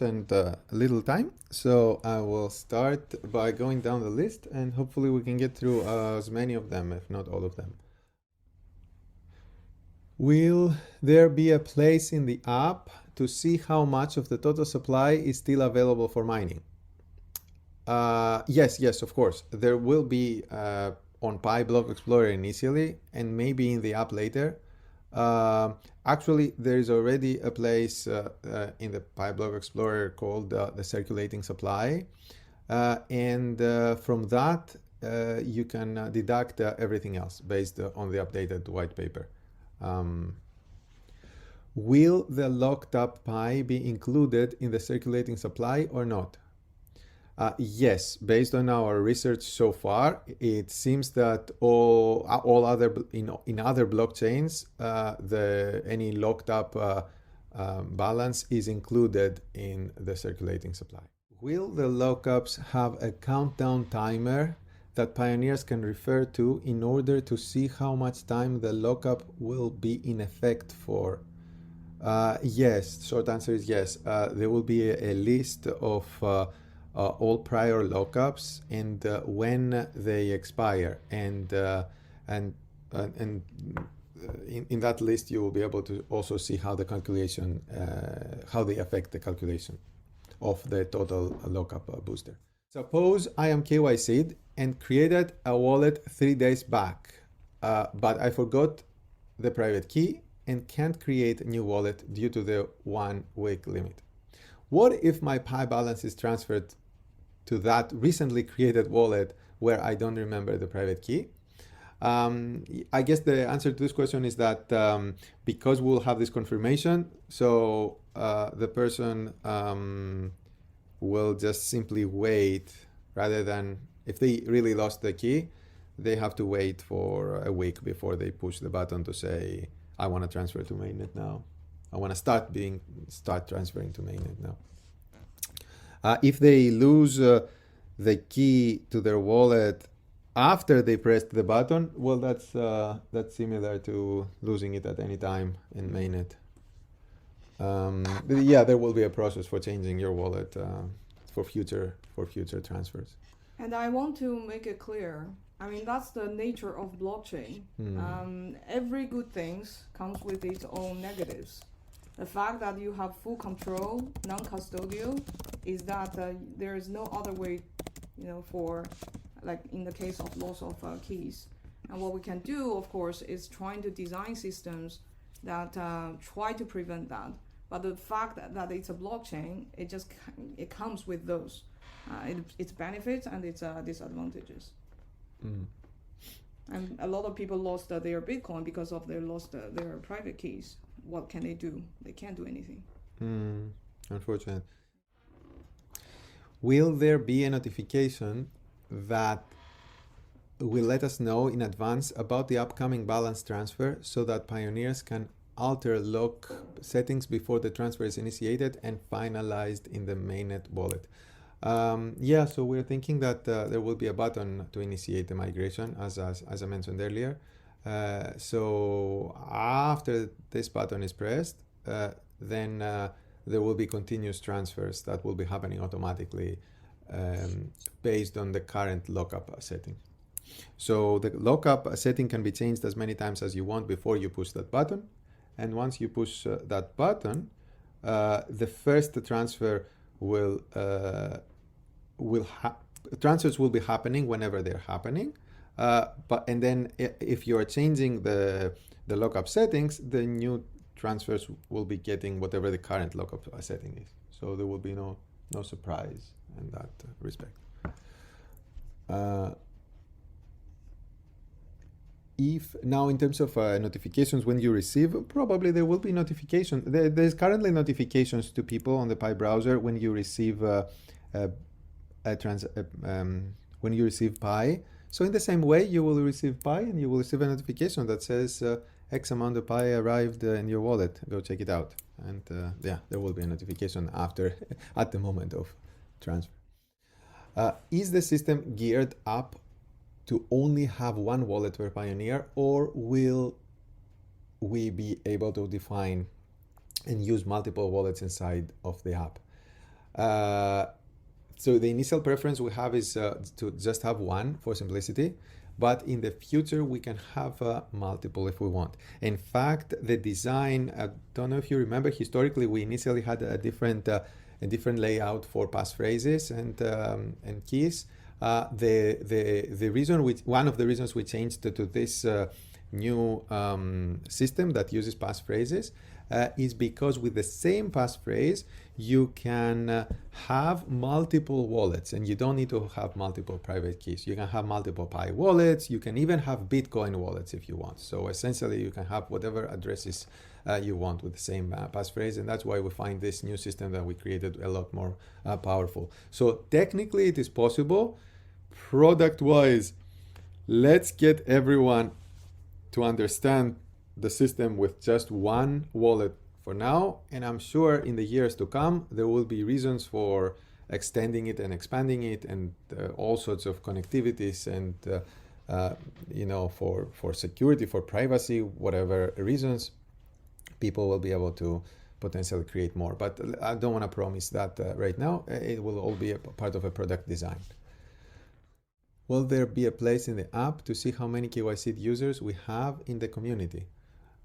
and little time, so I will start by going down the list, and hopefully we can get through as many of them, if not all of them. Will there be a place in the app to see how much of the total supply is still available for mining? Yes, of course. There will be on Pi Block Explorer initially, and maybe in the app later. Actually, there is already a place in the Pi Block Explorer called the circulating supply. And from that, you can deduct everything else based on the updated white paper. Will the locked up Pi be included in the circulating supply or not? Yes, based on our research so far, it seems that all other in other blockchains, any locked up balance is included in the circulating supply. Will the lockups have a countdown timer that pioneers can refer to in order to see how much time the lockup will be in effect for? Yes, short answer is yes. There will be a list of all prior lockups and when they expire, and in that list you will be able to also see how the calculation, how they affect the calculation of the total lockup booster. Suppose I am KYC'd and created a wallet 3 days back, but I forgot the private key and can't create a new wallet due to the 1 week limit. What if my Pi balance is transferred to that recently created wallet where I don't remember the private key? I guess the answer to this question is that because we'll have this confirmation, so the person will just simply wait, rather than, if they really lost the key, they have to wait for a week before they push the button to say, I want to transfer to mainnet now. I want to start transferring to mainnet now. If they lose the key to their wallet after they pressed the button, well, that's similar to losing it at any time in mainnet. Yeah, there will be a process for changing your wallet for future transfers. And I want to make it clear, I mean, that's the nature of blockchain. Every good things comes with its own negatives. The fact that you have full control, non-custodial, is that there is no other way, for, like in the case of loss of keys. And what we can do, of course, is trying to design systems that try to prevent that. But the fact that it's a blockchain, it comes with those, its benefits and its disadvantages. And a lot of people lost their Bitcoin because of they lost their private keys. What can they do? They can't do anything. Unfortunate. Will there be a notification that will let us know in advance about the upcoming balance transfer so that pioneers can alter lock settings before the transfer is initiated and finalized in the mainnet wallet? Yeah, so we're thinking that there will be a button to initiate the migration, as I mentioned earlier. So after this button is pressed, then there will be continuous transfers that will be happening automatically based on the current lockup setting. So the lockup setting can be changed as many times as you want before you push that button. And once you push that button, the first transfer transfers will be happening whenever they're happening. And then if you're changing the lockup settings, the new transfers will be getting whatever the current lockup setting is. So there will be no surprise in that respect. If now in terms of notifications when you receive, probably there will be notifications. There's currently notifications to people on the Pi browser when you receive when you receive Pi. So in the same way, you will receive Pi and you will receive a notification that says X amount of Pi arrived in your wallet. Go check it out. And yeah, there will be a notification after at the moment of transfer. Is the system geared up to only have one wallet per pioneer, or will we be able to define and use multiple wallets inside of the app? So the initial preference we have is to just have one for simplicity, but in the future we can have multiple if we want. In fact, the design, I don't know if you remember, historically we initially had a different layout for passphrases and keys. The reason one of the reasons we changed to this new system that uses passphrases is because with the same passphrase you can have multiple wallets, and you don't need to have multiple private keys. You can have multiple Pi wallets. You can even have Bitcoin wallets if you want. So essentially you can have whatever addresses you want with the same passphrase, and that's why we find this new system that we created a lot more powerful. So technically it is possible. Product wise, let's get everyone to understand the system with just one wallet for now, and I'm sure in the years to come there will be reasons for extending it and expanding it, and all sorts of connectivities, and for security, for privacy, whatever reasons, people will be able to potentially create more. But I don't want to promise that right now. It will all be a part of a product design. Will there be a place in the app to see how many KYC users we have in the community?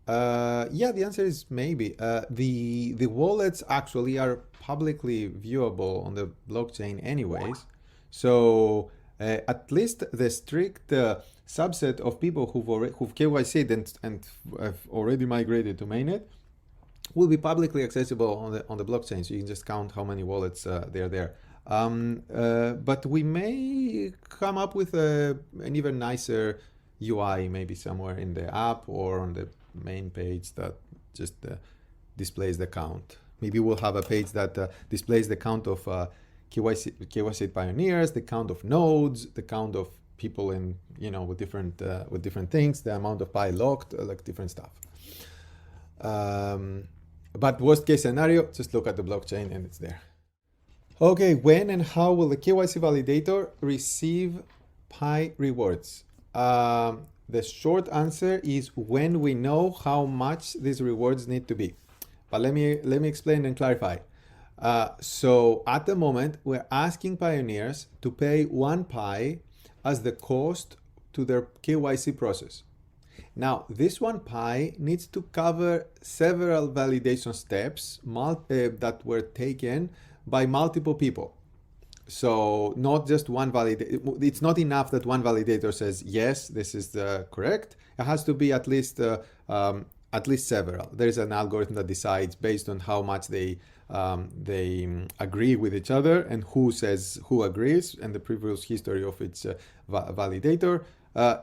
Yeah, the answer is maybe. The wallets actually are publicly viewable on the blockchain anyways. So at least the strict subset of people who've KYC'd and have already migrated to mainnet will be publicly accessible on the blockchain. So you can just count how many wallets they're there. But we may come up with an even nicer UI, maybe somewhere in the app or on the main page that just displays the count. Maybe we'll have a page that displays the count of KYC pioneers, the count of nodes, the count of people in with different things, the amount of Pi locked, like different stuff. But worst case scenario, just look at the blockchain and it's there. Okay, when and how will the KYC validator receive Pi rewards? The short answer is when we know how much these rewards need to be. But let me explain and clarify. So at the moment, we're asking pioneers to pay 1 Pi as the cost to their KYC process. Now, this 1 Pi needs to cover several validation steps that were taken by multiple people. So not just one validator. It's not enough that one validator says, yes, this is correct. It has to be at least several. There is an algorithm that decides based on how much they agree with each other and who says who agrees and the previous history of its validator.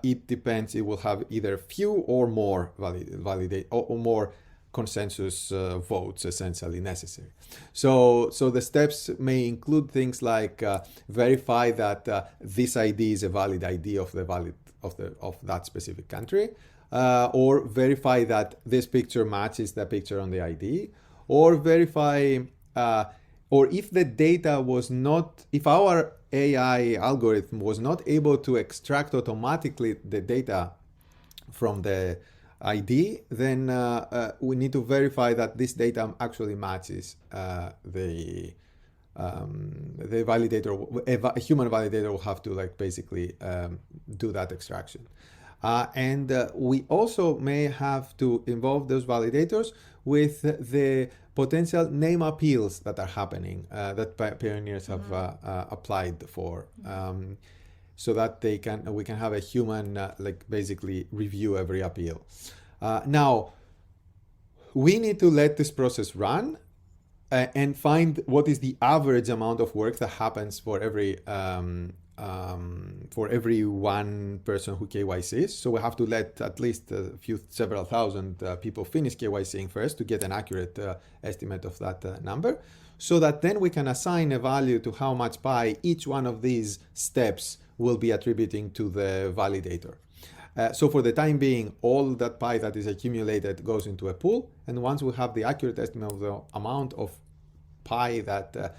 It depends. It will have either few or more validate or more consensus votes essentially necessary. So the steps may include things like verify that this ID is a valid ID of that specific country, or verify that this picture matches the picture on the ID, or verify or if the data was not, if our AI algorithm was not able to extract automatically the data from the ID, then we need to verify that this data actually matches the validator. A human validator will have to basically do that extraction. And we also may have to involve those validators with the potential name appeals that are happening, that pioneers have applied for. So that we can have a human basically review every appeal. Now, we need to let this process run and find what is the average amount of work that happens for every one person who KYCs. So we have to let at least several thousand people finish KYCing first to get an accurate estimate of that number, so that then we can assign a value to how much Pi each one of these steps will be attributing to the validator. So for the time being, all that Pi that is accumulated goes into a pool, and once we have the accurate estimate of the amount of Pi that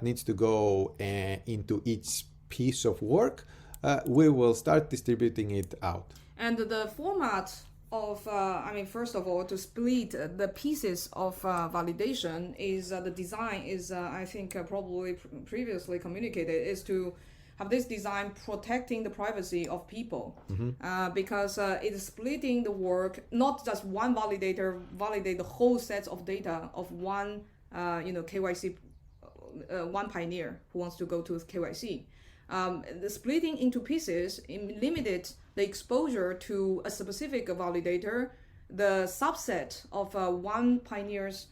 needs to go into each piece of work, we will start distributing it out. And the format of, I mean, first of all, to split the pieces of validation is the design is, I think, probably previously communicated, is to have this design protecting the privacy of people, because it's splitting the work, not just one validator validate the whole sets of data of one, KYC, one pioneer who wants to go to KYC. The splitting into pieces limited the exposure to a specific validator, the subset of one pioneer's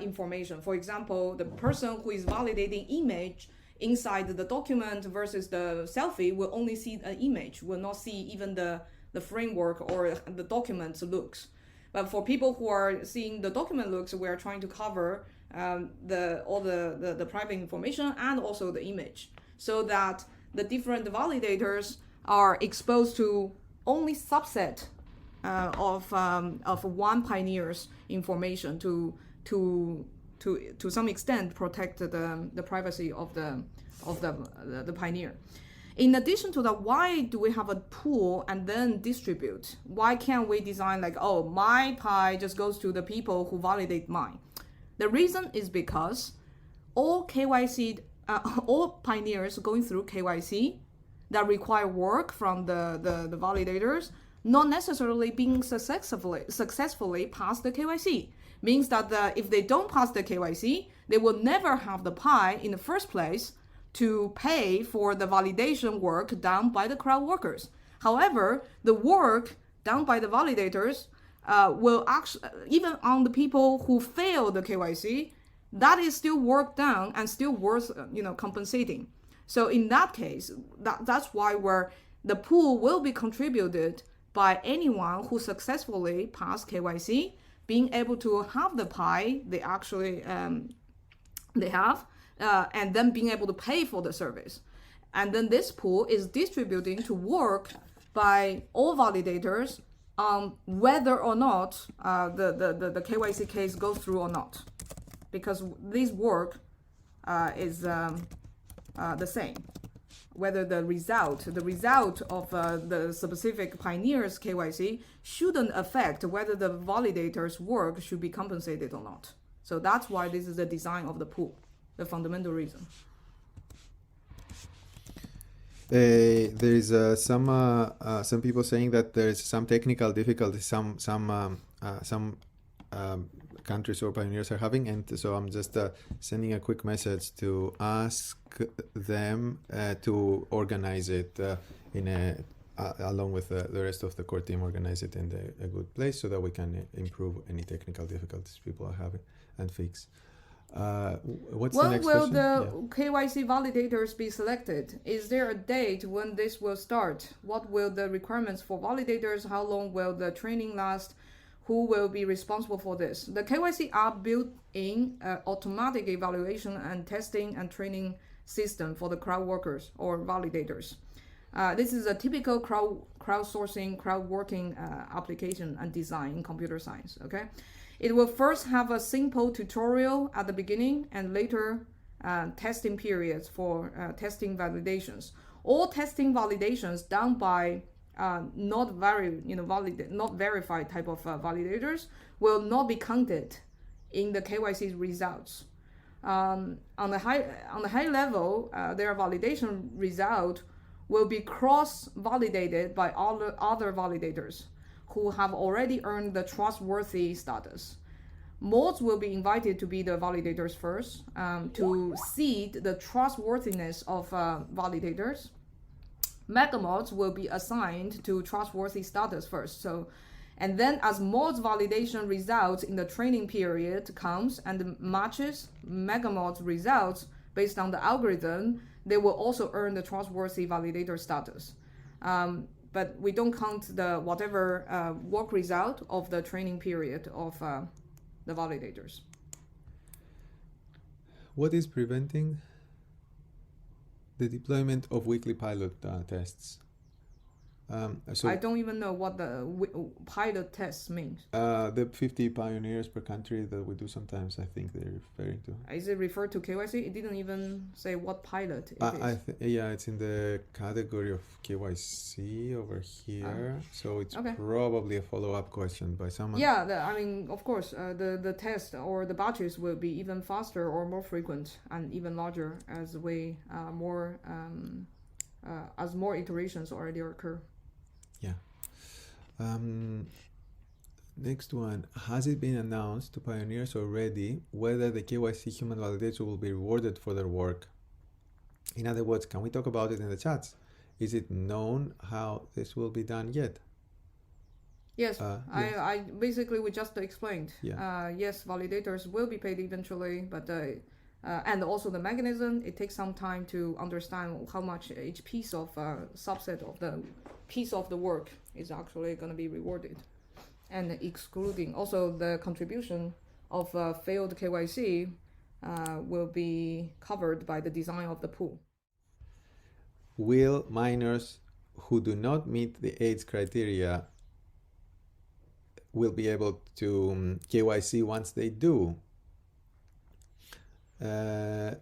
information. For example, the person who is validating image inside the document versus the selfie will only see an image, will not see even the framework or the document looks. But for people who are seeing the document looks, we are trying to cover all the private information and also the image, so that the different validators are exposed to only subset of one pioneer's information to some extent protect the privacy of the pioneer. In addition to that, why do we have a pool and then distribute? Why can't we design like, oh, my pie just goes to the people who validate mine? The reason is because all KYC, all pioneers going through KYC that require work from the validators, not necessarily being successfully pass the KYC. Means that if they don't pass the KYC, they will never have the pie in the first place to pay for the validation work done by the crowd workers. However, the work done by the validators will actually, even on the people who fail the KYC, that is still work done and still worth compensating. So in that case, that's why the pool will be contributed by anyone who successfully passed KYC, being able to have the pie they actually they have, and then being able to pay for the service. And then this pool is distributing to work by all validators on whether or not the KYC case goes through or not, because this work is the same. Whether the result of the specific pioneer's KYC shouldn't affect whether the validator's work should be compensated or not. So that's why this is the design of the pool, the fundamental reason. There is some people saying that there is some technical difficulty some countries or pioneers are having, and so I'm just sending a quick message to ask them to organize it along with the rest of the core team, organize it in a good place so that we can improve any technical difficulties people are having and fix. What's the next question? When will the KYC validators be selected? Is there a date when this will start? What will the requirements for validators? How long will the training last? Who will be responsible for this? The KYC are built in automatic evaluation and testing and training system for the crowd workers or validators. This is a typical crowdsourcing, crowd working application and design in computer science. Okay, it will first have a simple tutorial at the beginning and later testing periods for testing validations. All testing validations done by not verified type of validators will not be counted in the KYC results. On the high level, their validation result will be cross-validated by other validators who have already earned the trustworthy status. Mods will be invited to be the validators first to seed the trustworthiness of validators. Mega mods will be assigned to trustworthy status first. So, and then as mods validation results in the training period comes and matches mega mods results based on the algorithm, they will also earn the trustworthy validator status. But we don't count the whatever work result of the training period of the validators. What is preventing the deployment of weekly pilot tests? So I don't even know what the pilot test means. the 50 pioneers per country that we do sometimes, I think they're referring to. Is it referred to KYC? It didn't even say what pilot it is. Yeah, it's in the category of KYC over here. So it's Okay. probably a follow-up question by someone. Yeah, I mean, of course, the test or the batches will be even faster or more frequent and even larger as we as more iterations already occur. Yeah. Next one, has it been announced to pioneers already whether the KYC human validator will be rewarded for their work? In other words, can we talk about it in the chats? Is it known how this will be done yet? Yes, Yes. I basically we just explained. Yeah. Yes, validators will be paid eventually, but and also the mechanism, it takes some time to understand how much each piece of subset of the piece of the work is actually going to be rewarded, and excluding also the contribution of failed KYC will be covered by the design of the pool. Will minors who do not meet the AIDS criteria will be able to KYC once they do?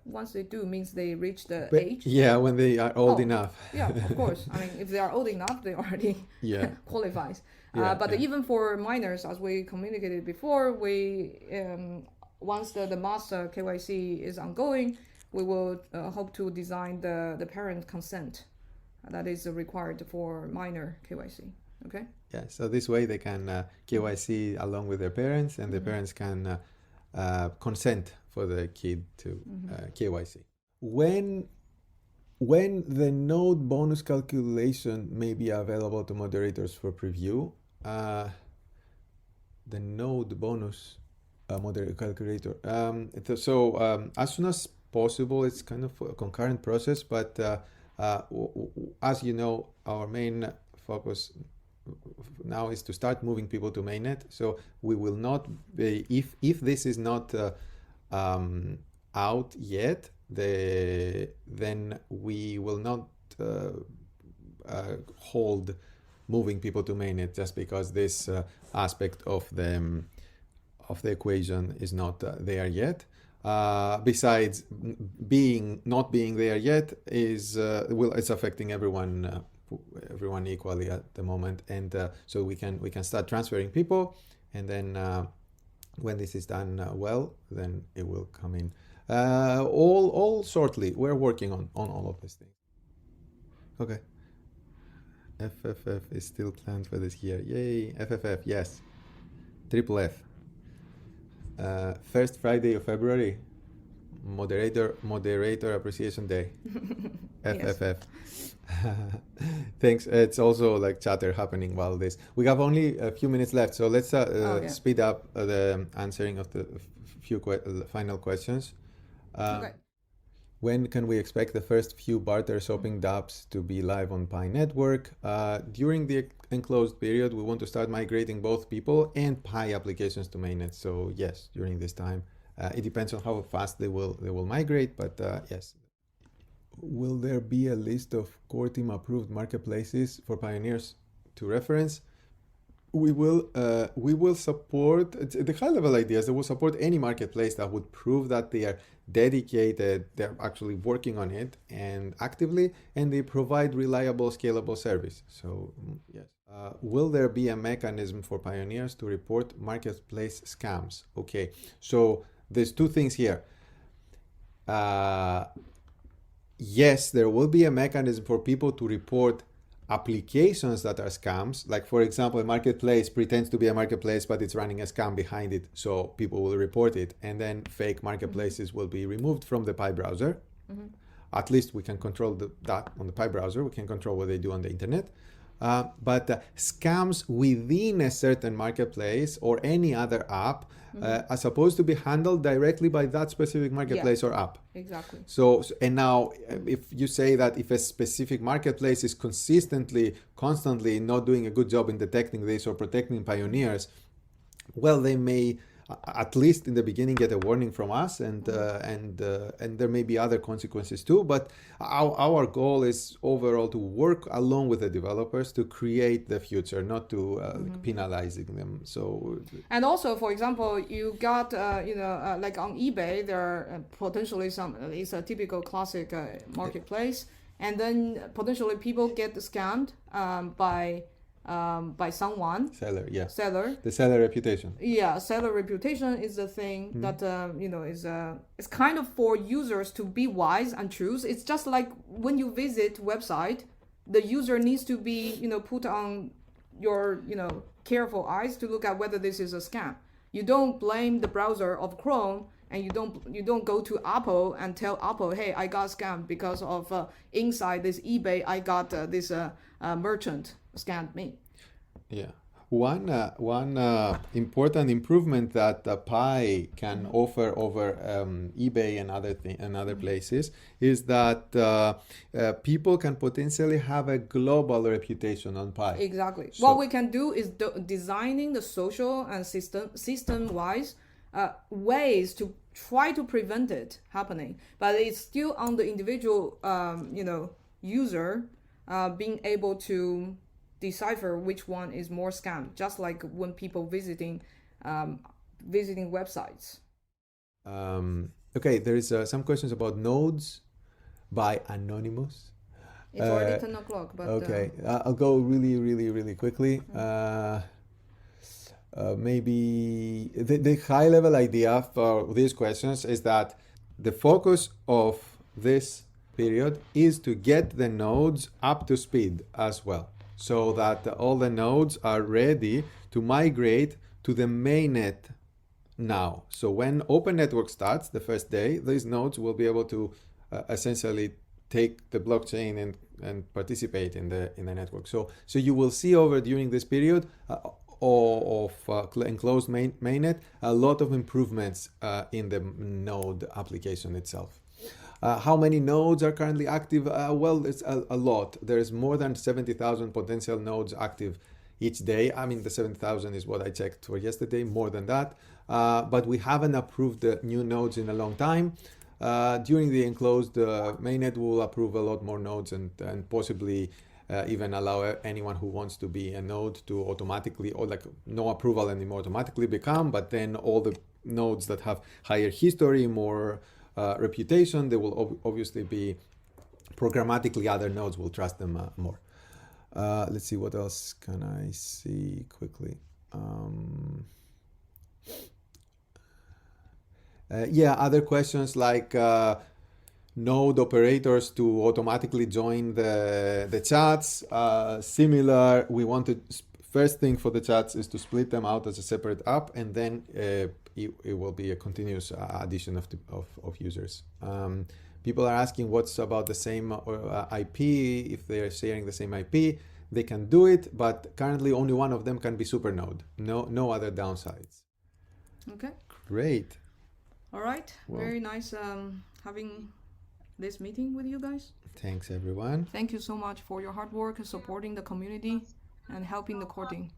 Once they do means they reach the But age. yeah, when they are old enough. Yeah, of course. I mean, if they are old enough, they already Yeah. qualifies. Yeah, But yeah. even for minors, as we communicated before, we once the mass KYC is ongoing, we will hope to design the parent consent that is required for minor KYC. Okay. Yeah, so this way they can KYC along with their parents, and the parents can consent for the kid to KYC. When the node bonus calculation may be available to moderators for preview, the node bonus moderator calculator. As soon as possible, it's kind of a concurrent process, but as you know, our main focus now is to start moving people to mainnet. So we will not be, if this is not out yet, then we will not hold moving people to mainnet just because this aspect of the equation is not there yet. Besides, not being there yet it's affecting everyone equally at the moment, and so we can start transferring people, and then when this is done well, then it will come in all shortly. We're working on all of these things. Okay. FFF is still planned for this year. Yay, FFF, yes. Triple F. First Friday of February, Moderator Appreciation Day. FFF. Thanks. It's also like chatter happening while this. We have only a few minutes left, so let's speed up the answering of the few final questions. Okay. When can we expect the first few barter shopping dApps to be live on Pi Network? During the enclosed period, we want to start migrating both people and Pi applications to mainnet. So yes, during this time, it depends on how fast they will migrate, but yes. Will there be a list of core team approved marketplaces for pioneers to reference? We will support the high level ideas that will support any marketplace that would prove that they are dedicated, they're actually working on it and actively, and they provide reliable, scalable service. So yes. Will there be a mechanism for pioneers to report marketplace scams? Okay, so there's two things here. Yes, there will be a mechanism for people to report applications that are scams. Like, for example, a marketplace pretends to be a marketplace, but it's running a scam behind it. So people will report it, and then fake marketplaces will be removed from the Pi browser. At least we can control that on the Pi browser. We can control what they do on the internet. But scams within a certain marketplace or any other app are supposed to be handled directly by that specific marketplace or app. Exactly. So, and now if you say that if a specific marketplace is constantly not doing a good job in detecting this or protecting pioneers, well, they may at least in the beginning, get a warning from us, and there may be other consequences too. But our goal is overall to work along with the developers to create the future, not to penalizing them. So, and also, for example, you got like on eBay, there are potentially it's a typical classic marketplace, and then potentially people get scammed by someone. Seller, yeah. Seller. The seller reputation. Yeah, seller reputation is the thing that is kind of for users to be wise and choose. It's just like when you visit website, the user needs to be put on your careful eyes to look at whether this is a scam. You don't blame the browser of Chrome, and you don't go to Apple and tell Apple, hey, I got scammed because of inside this eBay I got this merchant scammed me. Yeah. One important improvement that Pi can offer over eBay and other places is that people can potentially have a global reputation on Pi. Exactly. So, what we can do is designing the social and system-wise ways to try to prevent it happening, but it's still on the individual user being able to decipher which one is more scam, just like when people visiting websites. Okay, there is some questions about nodes by Anonymous. It's already 10 o'clock, but okay, I'll go really quickly. Maybe the high level idea for these questions is that the focus of this period is to get the nodes up to speed as well, so that all the nodes are ready to migrate to the mainnet now. So when Open Network starts the first day, these nodes will be able to essentially take the blockchain and participate in the network. So you will see during this period of enclosed mainnet a lot of improvements in the node application itself. How many nodes are currently active? Well, it's a lot. There's more than 70,000 potential nodes active each day. I mean, the 7,000 is what I checked for yesterday, more than that. But we haven't approved the new nodes in a long time. During the enclosed mainnet, we'll approve a lot more nodes and possibly even allow anyone who wants to be a node to automatically, or like no approval anymore, automatically become. But then all the nodes that have higher history, more reputation, they will obviously be programmatically, other nodes will trust them more. Let's see, what else can I see quickly? Yeah, other questions like node operators to automatically join the chats. Similar, we wanted, first thing for the chats is to split them out as a separate app, and then it will be a continuous addition of users. People are asking what's about the same IP. If they are sharing the same IP, they can do it, but currently only one of them can be supernode. No other downsides. Okay. Great. All right. Well, very nice having this meeting with you guys. Thanks, everyone. Thank you so much for your hard work supporting the community and helping the core team.